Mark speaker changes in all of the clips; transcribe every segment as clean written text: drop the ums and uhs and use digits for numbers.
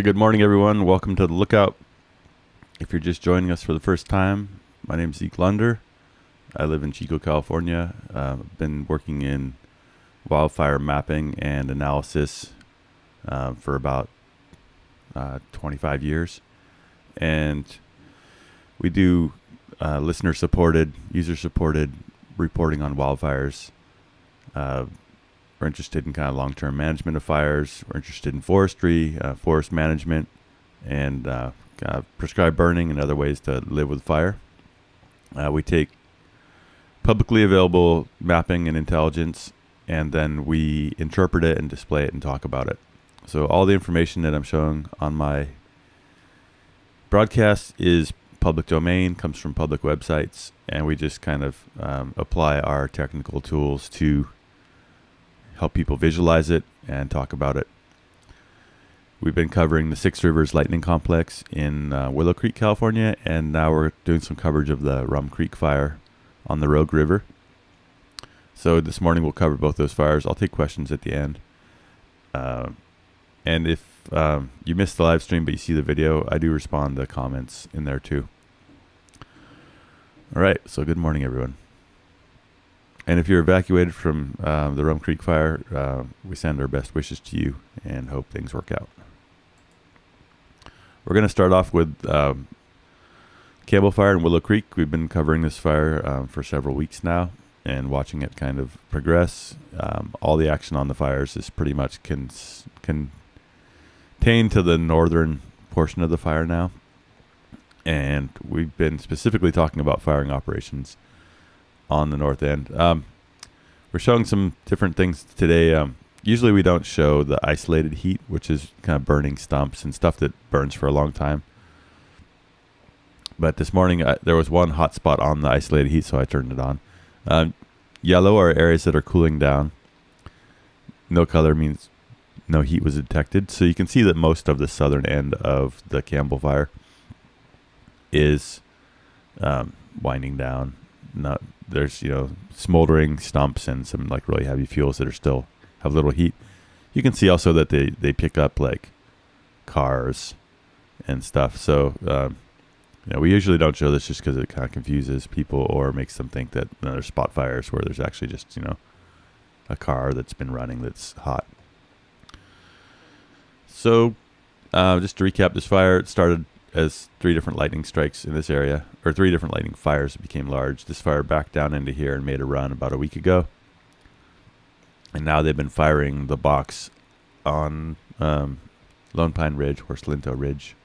Speaker 1: Good morning, everyone. Welcome to the Lookout. If you're just joining us for the first time, my name is Zeke Lunder. I live in Chico, California. I've been working in wildfire mapping and analysis for about 25 years. And we do listener-supported, user-supported reporting on wildfires. We're interested in kind of long-term management of fires. We're interested in forestry, forest management, and prescribed burning and other ways to live with fire. We take publicly available mapping and intelligence, and then we interpret it and display it and talk about it. So all the information that I'm showing on my broadcast is public domain, comes from public websites, and we just kind of apply our technical tools to help people visualize it and talk about it. We've been covering the Six Rivers Lightning Complex in Willow Creek, California, and now we're doing some coverage of the Rum Creek fire on the Rogue River. So this morning we'll cover both those fires. I'll take questions at the end. And if you missed the live stream but you see the video, I do respond to comments in there too. All right, so good morning, everyone. And if you're evacuated from the Rum Creek fire, we send our best wishes to you and hope things work out. We're going to start off with Campbell Fire in Willow Creek. We've been covering this fire for several weeks now and watching it kind of progress. All the action on the fires is pretty much contained to the northern portion of the fire now. And we've been specifically talking about firing operations on the north end. We're showing some different things today. Usually we don't show the isolated heat, which is kind of burning stumps and stuff that burns for a long time. But this morning there was one hot spot on the isolated heat, so I turned it on. Yellow are areas that are cooling down. No color means no heat was detected. So you can see that most of the southern end of the Campbell fire is winding down. There's smoldering stumps and some like really heavy fuels that are still have little heat. You can see also that they pick up like cars and stuff. So we usually don't show this just because it kind of confuses people or makes them think that there's spot fires where there's actually just a car that's been running that's hot. So just to recap this fire, it started as 3 different lightning strikes in this area, or 3 different lightning fires that became large. This fire backed down into here and made a run about a week ago. And now they've been firing the box on Lone Pine Ridge, Horse Linto Ridge.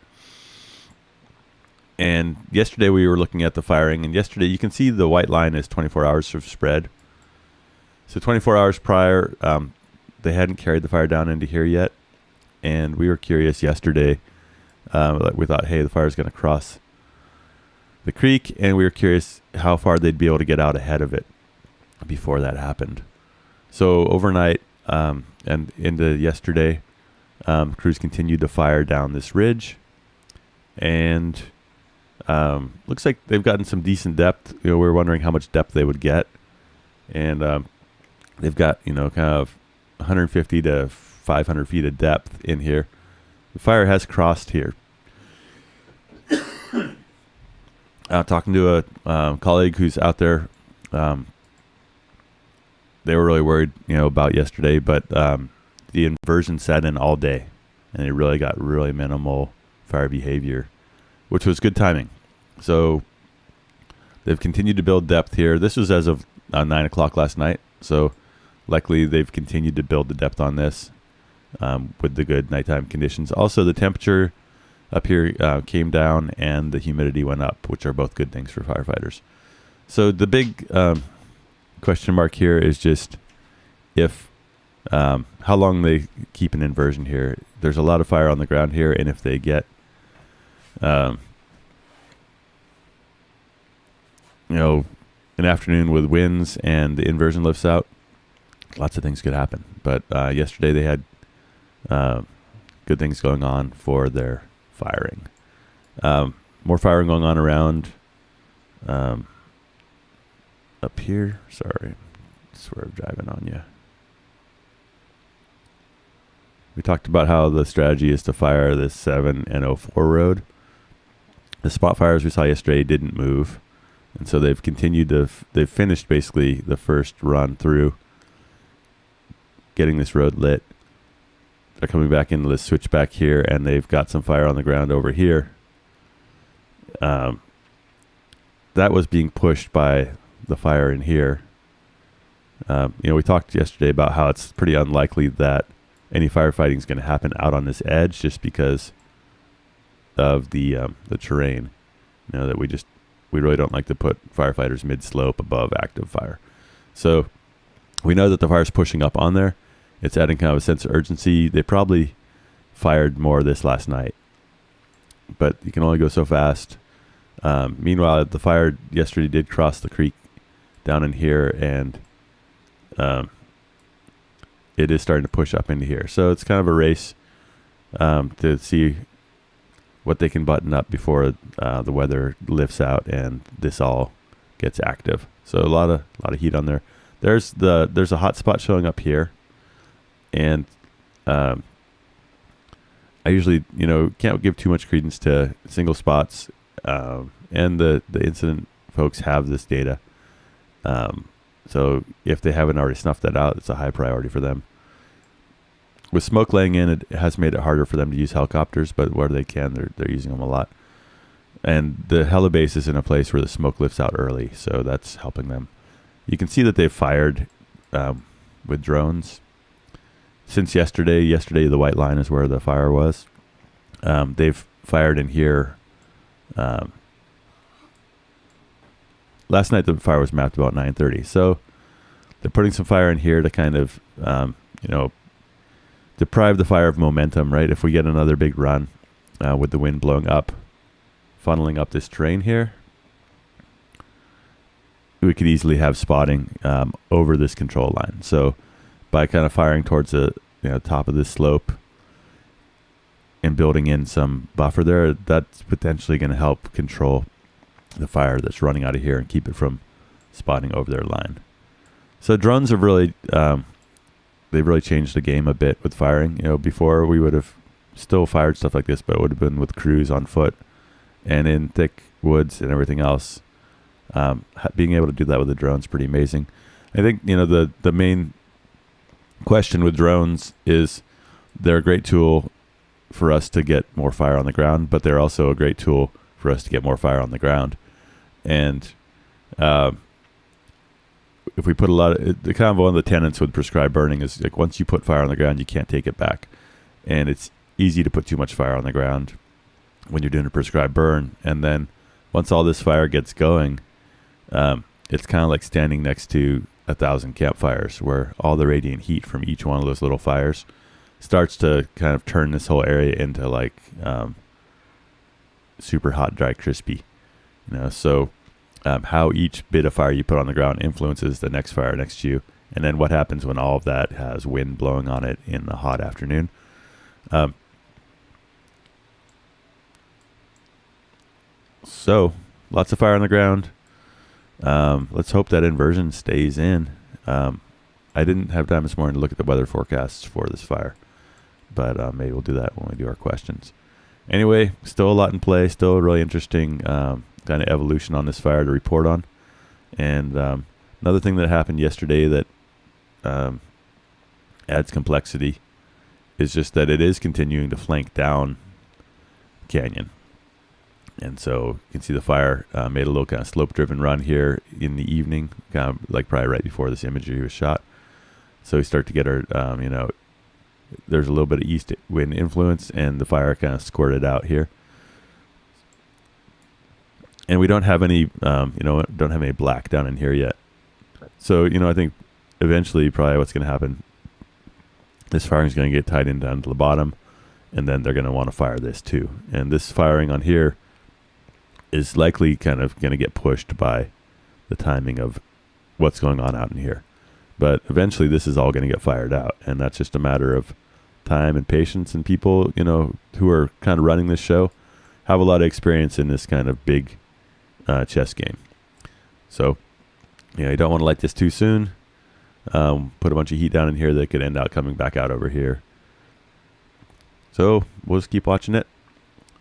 Speaker 1: And yesterday we were looking at the firing, and yesterday you can see the white line is 24 hours of spread. So 24 hours prior, they hadn't carried the fire down into here yet. And we were curious yesterday. We thought, hey, the fire's going to cross the creek, and we were curious how far they'd be able to get out ahead of it before that happened. So overnight and into yesterday, crews continued to fire down this ridge, and looks like they've gotten some decent depth. We were wondering how much depth they would get, and they've got kind of 150 to 500 feet of depth in here. The fire has crossed here. Talking to a colleague who's out there, they were really worried, about yesterday, but the inversion set in all day, and it really got really minimal fire behavior, which was good timing. So they've continued to build depth here. This was as of 9 o'clock last night, so likely they've continued to build the depth on this. With the good nighttime conditions. Also, the temperature up here came down and the humidity went up, which are both good things for firefighters. So the big question mark here is just if how long they keep an inversion here. There's a lot of fire on the ground here, and if they get an afternoon with winds and the inversion lifts out, lots of things could happen. But yesterday they had good things going on for their firing. More firing going on around up here. Sorry, swear I'm driving on you. We talked about how the strategy is to fire this 7 and 04 road. The spot fires we saw yesterday didn't move, and so they've continued to. They've finished basically the first run through getting this road lit. They're coming back into the switchback here, and they've got some fire on the ground over here. That was being pushed by the fire in here. We talked yesterday about how it's pretty unlikely that any firefighting is going to happen out on this edge, just because of the terrain. That we really don't like to put firefighters mid-slope above active fire. So we know that the fire's pushing up on there. It's adding kind of a sense of urgency. They probably fired more of this last night, but you can only go so fast. Meanwhile, the fire yesterday did cross the creek down in here, and it is starting to push up into here. So it's kind of a race to see what they can button up before the weather lifts out and this all gets active. So a lot of heat on there. There's a hot spot showing up here, and I usually can't give too much credence to single spots, and the incident folks have this data. So if they haven't already snuffed that out, it's a high priority for them. With smoke laying in, it has made it harder for them to use helicopters, but where they can, they're using them a lot. And the helibase is in a place where the smoke lifts out early, so that's helping them. You can see that they've fired with drones since yesterday. Yesterday, the white line is where the fire was. They've fired in here. Last night, the fire was mapped about 9:30. So they're putting some fire in here to kind of, deprive the fire of momentum, right? If we get another big run with the wind blowing up, funneling up this terrain here, we could easily have spotting over this control line. So by kind of firing towards the top of this slope and building in some buffer there, that's potentially going to help control the fire that's running out of here and keep it from spotting over their line. So drones have really they've really changed the game a bit with firing. Before we would have still fired stuff like this, but it would have been with crews on foot and in thick woods and everything else. Being able to do that with the drone is pretty amazing. I think the main question with drones is they're a great tool for us to get more fire on the ground, but they're also a great tool for us to get more fire on the ground. And if we put a lot of the kind of one of the tenets with prescribed burning is like, once you put fire on the ground, you can't take it back. And it's easy to put too much fire on the ground when you're doing a prescribed burn. And then once all this fire gets going, it's kind of like standing next to 1,000 campfires, where all the radiant heat from each one of those little fires starts to kind of turn this whole area into like super hot, dry, crispy. So how each bit of fire you put on the ground influences the next fire next to you, and then what happens when all of that has wind blowing on it in the hot afternoon. So lots of fire on the ground. Let's hope that inversion stays in. I didn't have time this morning to look at the weather forecasts for this fire, but maybe we'll do that when we do our questions. Anyway, still a lot in play, still a really interesting kind of evolution on this fire to report on. And another thing that happened yesterday that adds complexity is just that it is continuing to flank down canyon. And so you can see the fire made a little kind of slope-driven run here in the evening, kind of like probably right before this imagery was shot. So we start to get our, there's a little bit of east wind influence, and the fire kind of squirted out here. And we don't have any, don't have any black down in here yet. So, I think eventually probably what's going to happen, this firing is going to get tied in down to the bottom, and then they're going to want to fire this too. And this firing on here is likely kind of going to get pushed by the timing of what's going on out in here. But eventually this is all going to get fired out, and that's just a matter of time and patience. And people, who are kind of running this show have a lot of experience in this kind of big chess game. So, you don't want to light this too soon. Put a bunch of heat down in here that could end up coming back out over here. So we'll just keep watching it.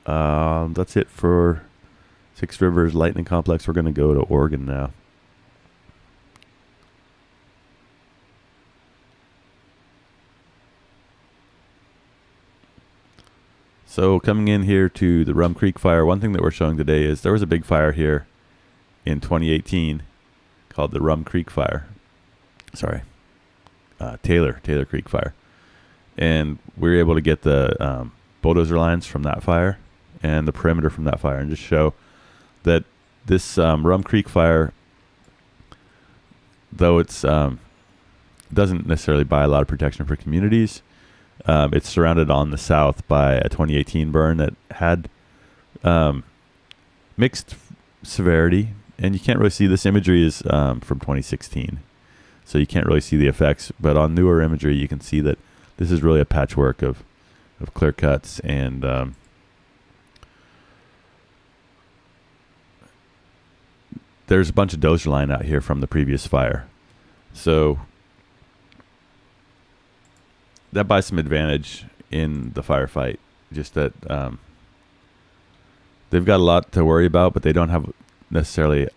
Speaker 1: That's it for Six Rivers Lightning Complex. We're going to go to Oregon now. So coming in here to the Rum Creek fire, one thing that we're showing today is there was a big fire here in 2018 called the Rum Creek fire. Sorry, Taylor Creek fire. And we were able to get the bulldozer lines from that fire and the perimeter from that fire and just show that this Rum Creek fire, though it's doesn't necessarily buy a lot of protection for communities, it's surrounded on the south by a 2018 burn that had mixed severity, and you can't really see. This imagery is from 2016, so you can't really see the effects, but on newer imagery you can see that this is really a patchwork of clear cuts, and there's a bunch of dozer line out here from the previous fire. So that buys some advantage in the firefight. Just that they've got a lot to worry about, but they don't have necessarily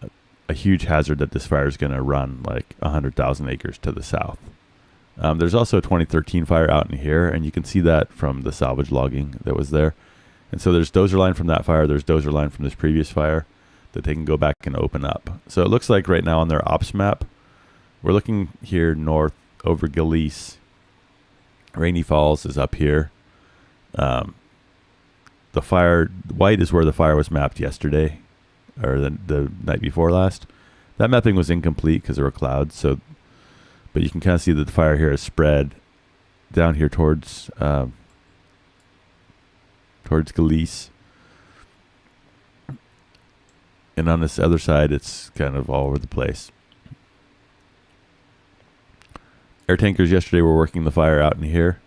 Speaker 1: a huge hazard that this fire is going to run like 100,000 acres to the south. There's also a 2013 fire out in here, and you can see that from the salvage logging that was there. And so there's dozer line from that fire, there's dozer line from this previous fire that they can go back and open up. So it looks like right now on their ops map, we're looking here north over Gillese. Rainy Falls is up here. The fire, white is where the fire was mapped yesterday, or the night before last. That mapping was incomplete because there were clouds, so but you can kind of see that the fire here is spread down here towards Gillese. And on this other side, it's kind of all over the place. Air tankers yesterday were working the fire out in here.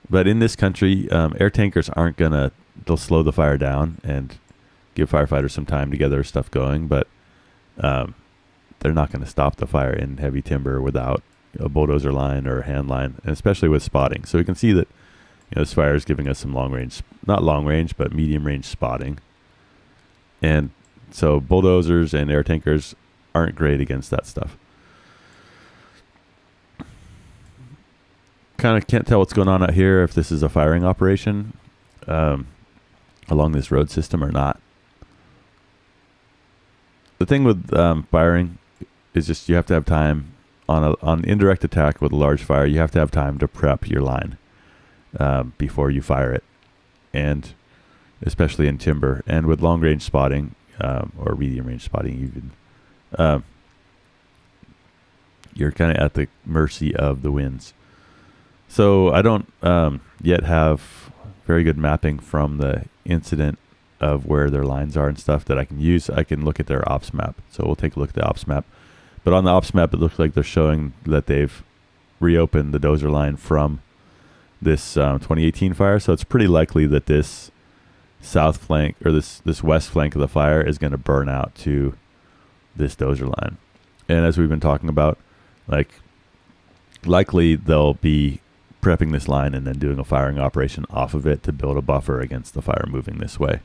Speaker 1: But in this country, air tankers aren't going to, they'll slow the fire down and give firefighters some time to get their stuff going, but they're not going to stop the fire in heavy timber without a bulldozer line or a hand line, and especially with spotting. So we can see that this fire is giving us some long range, not long range, but medium range spotting. And so bulldozers and air tankers aren't great against that stuff. Kind of can't tell what's going on out here, if this is a firing operation along this road system or not. The thing with firing is just you have to have time on indirect attack with a large fire. You have to have time to prep your line before you fire it, and especially in timber. And with long range spotting or medium range spotting, even you're kind of at the mercy of the winds. So I don't yet have very good mapping from the incident of where their lines are and stuff that I can use. I can look at their ops map. So we'll take a look at the ops map. But on the ops map, it looks like they're showing that they've reopened the dozer line from this 2018 fire. So it's pretty likely that this south flank or this west flank of the fire is going to burn out to this dozer line. And as we've been talking about, likely they'll be prepping this line and then doing a firing operation off of it to build a buffer against the fire moving this way.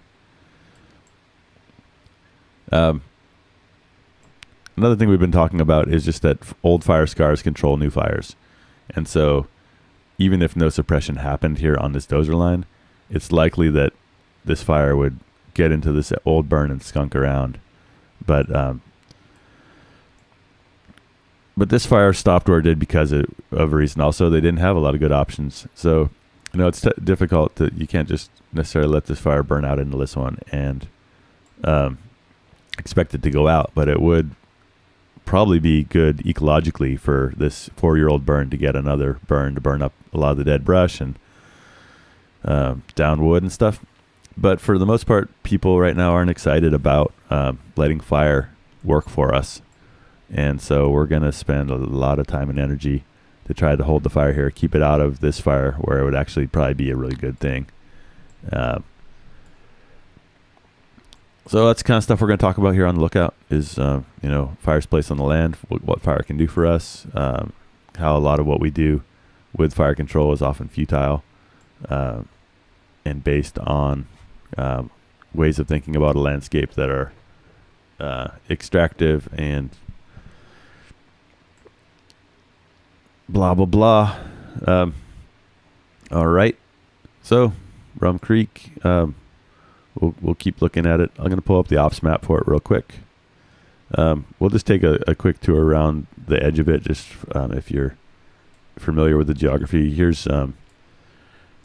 Speaker 1: Another thing we've been talking about is just that old fire scars control new fires. And so even if no suppression happened here on this dozer line, it's likely that this fire would get into this old burn and skunk around. But this fire stopped where it did because of a reason. Also, they didn't have a lot of good options. So, it's difficult you can't just necessarily let this fire burn out into this one and expect it to go out. But it would probably be good ecologically for this 4-year-old burn to get another burn to burn up a lot of the dead brush and down wood and stuff. But for the most part, people right now aren't excited about letting fire work for us. And so we're going to spend a lot of time and energy to try to hold the fire here, keep it out of this fire where it would actually probably be a really good thing. So that's the kind of stuff we're going to talk about here on the lookout is, fire's place on the land, what fire can do for us, how a lot of what we do with fire control is often futile. and based on ways of thinking about a landscape that are extractive and blah blah blah. All right, so Rum Creek. We'll keep looking at it. I'm going to pull up the ops map for it real quick. We'll just take a quick tour around the edge of it, just if you're familiar with the geography. Here's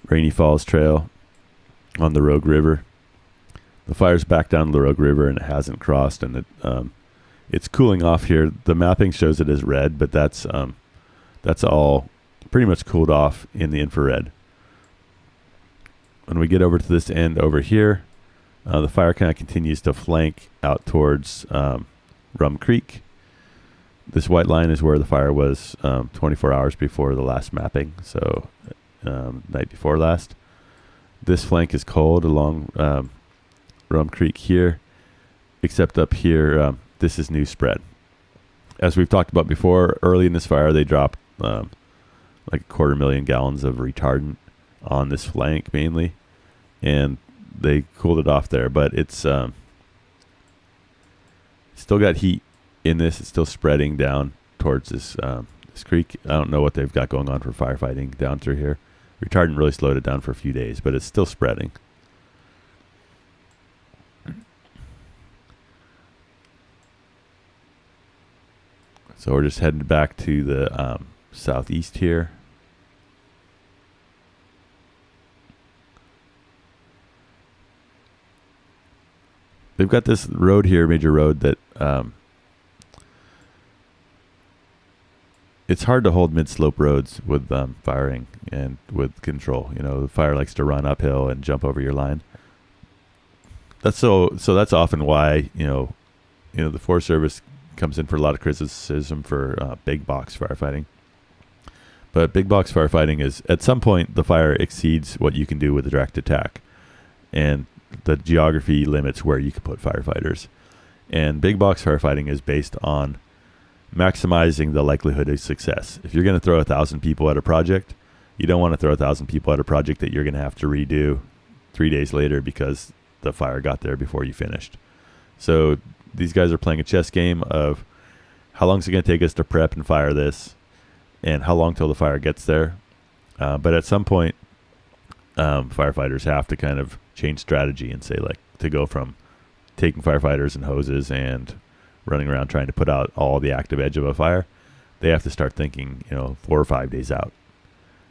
Speaker 1: Rainy Falls Trail on the Rogue River. The fire's back down the Rogue River and it hasn't crossed, and it's cooling off here. The mapping shows it as red, but that's all pretty much cooled off in the infrared. When we get over to this end over here, the fire kind of continues to flank out towards Rum Creek. This white line is where the fire was 24 hours before the last mapping, so night before last. This flank is cold along Rum Creek here, except up here, this is new spread. As we've talked about before, early in this fire, they dropped like 250,000 gallons of retardant on this flank mainly, and they cooled it off there, but it's still got heat in this. It's still spreading down towards this creek. I don't know what they've got going on for firefighting down through here. Retardant really slowed it down for a few days, but it's still spreading. So we're just heading back to the southeast here. They've got this road here, major road, that it's hard to hold mid-slope roads with firing and with control. You know, the fire likes to run uphill and jump over your line. That's that's often why the Forest Service comes in for a lot of criticism for big box firefighting. But big box firefighting is, at some point, the fire exceeds what you can do with a direct attack, and the geography limits where you can put firefighters. And big box firefighting is based on maximizing the likelihood of success. If you're going to throw 1,000 people at a project, you don't want to throw 1,000 people at a project that you're going to have to redo 3 days later because the fire got there before you finished. So these guys are playing a chess game of how long is it going to take us to prep and fire this, and how long till the fire gets there. But at some point, firefighters have to kind of change strategy and say, like, to go from taking firefighters and hoses and running around trying to put out all the active edge of a fire, they have to start thinking, 4 or 5 days out.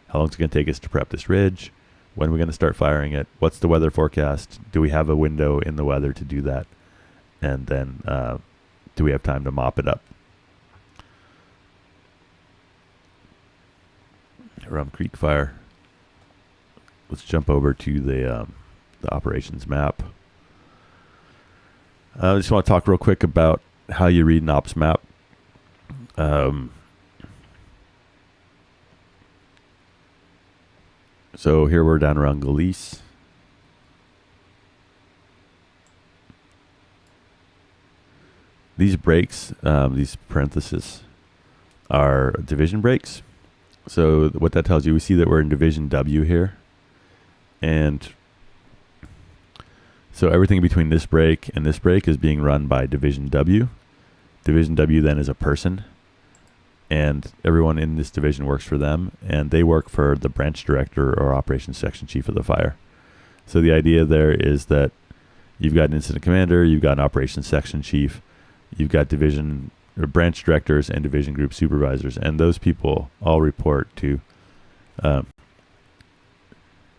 Speaker 1: How long is it going to take us to prep this ridge? When are we going to start firing it? What's the weather forecast? Do we have a window in the weather to do that? And then do we have time to mop it up? Rum Creek fire. Let's jump over to the operations map. I just want to talk real quick about how you read an ops map. So here we're down around Galice. These breaks, these parentheses, are division breaks. So what that tells you, we see that we're in Division W here. And so everything between this break and this break is being run by Division W. Division W then is a person, and everyone in this division works for them, and they work for the branch director or operations section chief of the fire. So the idea there is that you've got an incident commander, you've got an operations section chief, you've got division or branch directors and division group supervisors, and those people all report to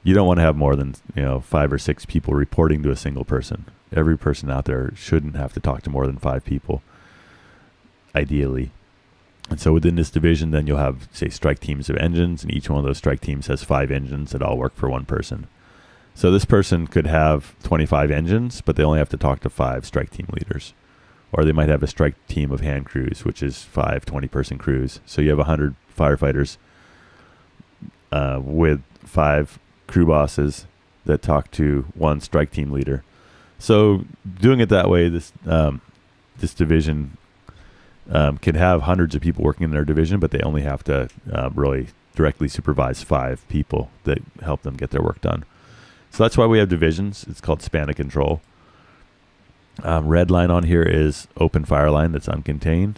Speaker 1: you don't want to have more than 5 or 6 people reporting to a single person. Every person out there shouldn't have to talk to more than 5 people, ideally. And so within this division, then you'll have, say, strike teams of engines, and each one of those strike teams has 5 engines that all work for one person. So this person could have 25 engines, but they only have to talk to 5 strike team leaders. Or they might have a strike team of hand crews, which is 5 20-person crews. So you have 100 firefighters with 5 crew bosses that talk to 1 strike team leader. So doing it that way, this division can have hundreds of people working in their division, but they only have to really directly supervise 5 people that help them get their work done. So that's why we have divisions. It's called span of control. Red line on here is open fire line that's uncontained.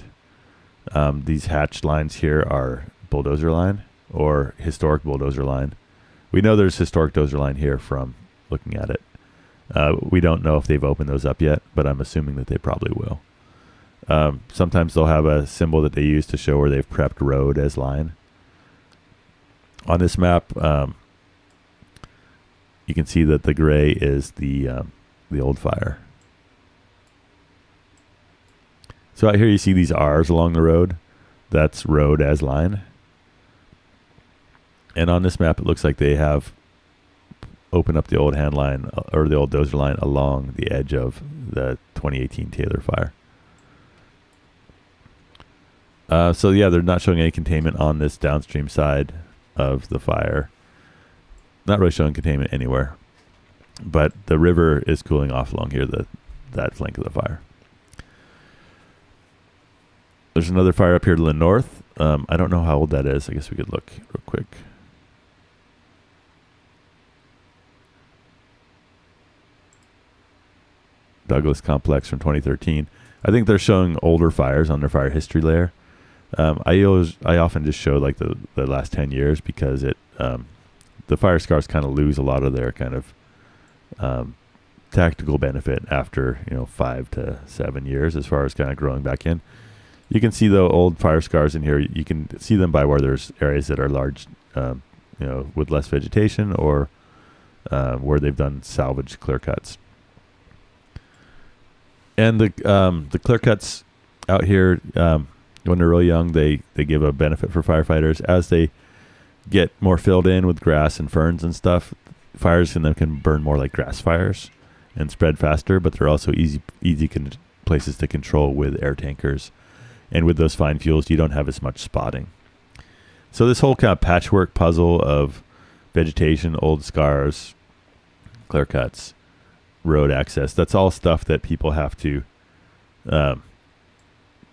Speaker 1: These hatched lines here are bulldozer line or historic bulldozer line. We know there's historic dozer line here from looking at it. We don't know if they've opened those up yet, but I'm assuming that they probably will. Sometimes they'll have a symbol that they use to show where they've prepped road as line. On this map, you can see that the gray is the old fire. So out here you see these R's along the road. That's road as line. And on this map, it looks like they have opened up the old hand line or the old dozer line along the edge of the 2018 Taylor fire. So yeah, they're not showing any containment on this downstream side of the fire. Not really showing containment anywhere. But the river is cooling off along here, that flank of the fire. There's another fire up here to the north. I don't know how old that is. I guess we could look real quick. Douglas Complex from 2013. I think they're showing older fires on their fire history layer. I often just show like the last 10 years because the fire scars kind of lose a lot of their kind of tactical benefit after 5 to 7 years as far as kind of growing back in. You can see the old fire scars in here. You can see them by where there's areas that are large, with less vegetation or where they've done salvage clear cuts. And the clear cuts out here, when they're really young, they give a benefit for firefighters. As they get more filled in with grass and ferns and stuff, fires in them can burn more like grass fires and spread faster, but they're also easy places to control with air tankers. And with those fine fuels, you don't have as much spotting. So this whole kind of patchwork puzzle of vegetation, old scars, clear cuts, road access, that's all stuff that people have to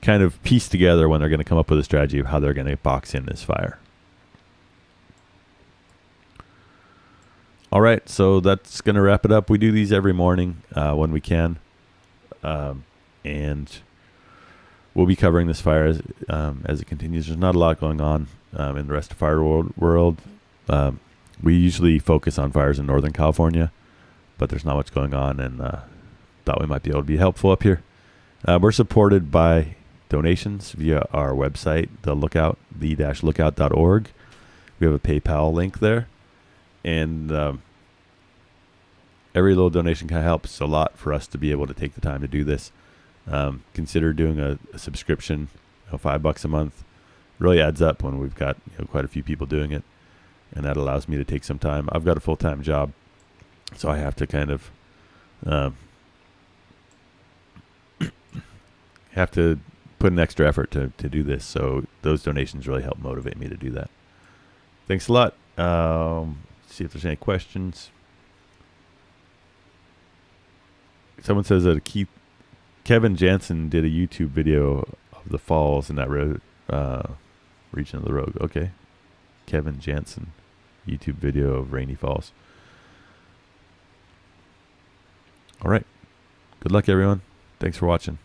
Speaker 1: kind of piece together when they're going to come up with a strategy of how they're going to box in this fire. All right, so that's going to wrap it up. We do these every morning when we can. And we'll be covering this fire as it continues. There's not a lot going on in the rest of fire world. We usually focus on fires in Northern California, but there's not much going on, and thought we might be able to be helpful up here. We're supported by donations via our website, the-lookout.org. We have a PayPal link there, and every little donation kind of helps a lot for us to be able to take the time to do this. Consider doing a subscription, $5 a month. Really adds up when we've got quite a few people doing it, and that allows me to take some time. I've got a full-time job, so I have to kind of have to put an extra effort to do this. So those donations really help motivate me to do that. Thanks a lot. See if there's any questions. Someone says that Kevin Jansen did a YouTube video of the falls in that road, region of the road. Okay. Kevin Jansen, YouTube video of Rainy Falls. All right. Good luck, everyone. Thanks for watching.